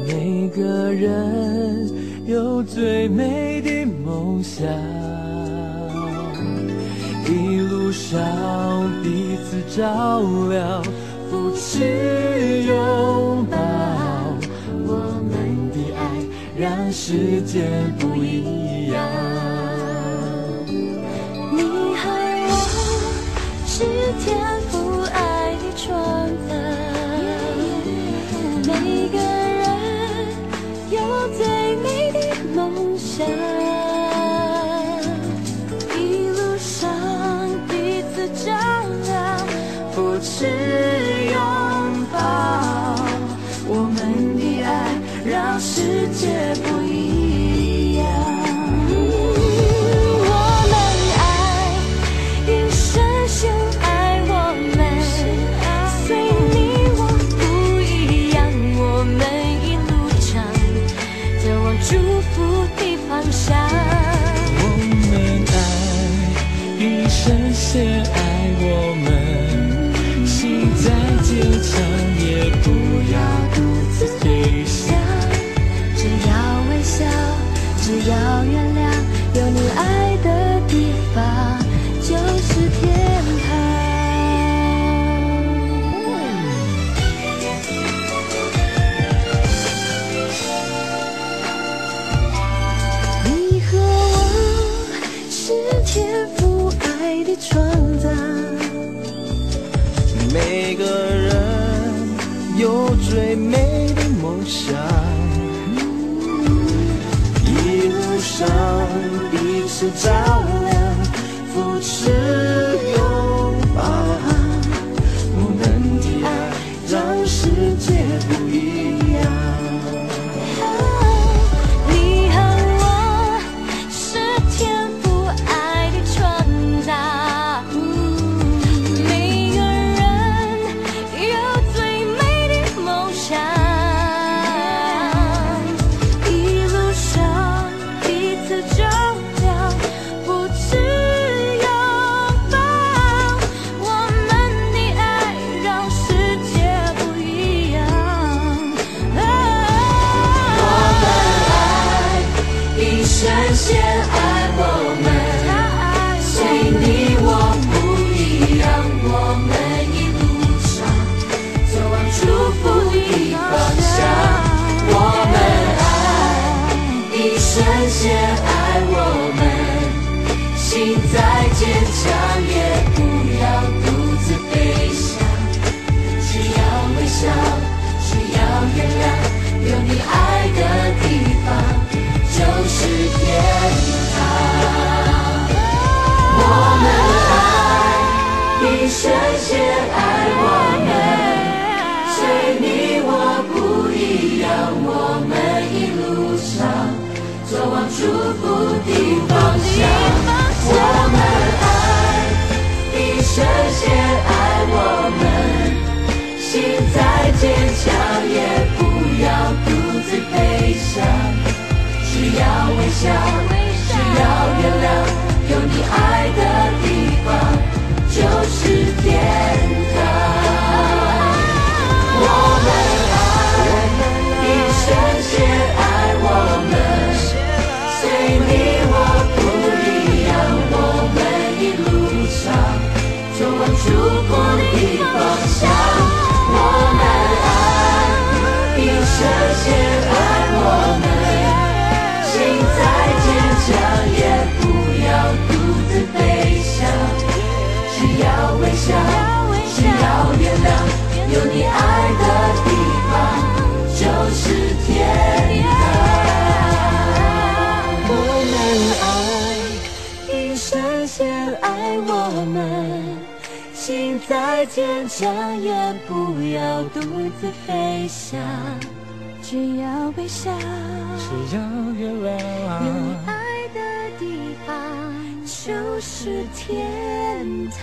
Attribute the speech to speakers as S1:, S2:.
S1: 每个人有最美的梦想，一路上彼此照料，扶持拥抱，我们的爱让世界不一样。
S2: 你和我是天赋爱的创造，每个人有最美的梦想，一路上彼此照亮，扶持拥抱，我们的爱让世界不一样。我们爱，一生先爱我们，随你我不一样，我们一路上走往祝福的方向。
S1: 我们爱，一生先爱我们，心再坚强也不要独自飞翔。
S2: 只要微笑，只要原谅，有你爱的地方就是天堂。你和我是天赋爱的创造，
S1: 每个人有最美的梦想，一路上彼此照亮，扶持拥抱，我们的爱让世界不一样。
S2: 你和我是天赋爱的创造，每个人有最美的梦想，一路上彼此照亮，扶持拥抱，我们的爱让世界不一样。一生先爱我们，随你我不一样，我们一路上走往祝福的方向。我们爱，一生先爱我们，心再坚强也不要独自飞翔。只要微笑，只要原谅，有你爱的地方就是天堂。我们爱，一生先爱我们，随你我不一样，我们一路上走往祝福的方向。我们爱，一生先爱我们，心再坚强也不要独自飞翔。只要微笑，只要原谅，有你爱的地方就是天堂。我们爱，一生先爱我们，随你我不一样，我们一路上走往祝福的方向。我们爱，一生先爱我们，心再坚强也不要独自飞翔。只要微笑，只要原谅，有你爱的地方就是天堂。我们爱，一生先爱我们，心再坚强也不要独自飞翔。只要微笑，
S1: 只要原谅，
S2: 有你爱的地方就是天堂。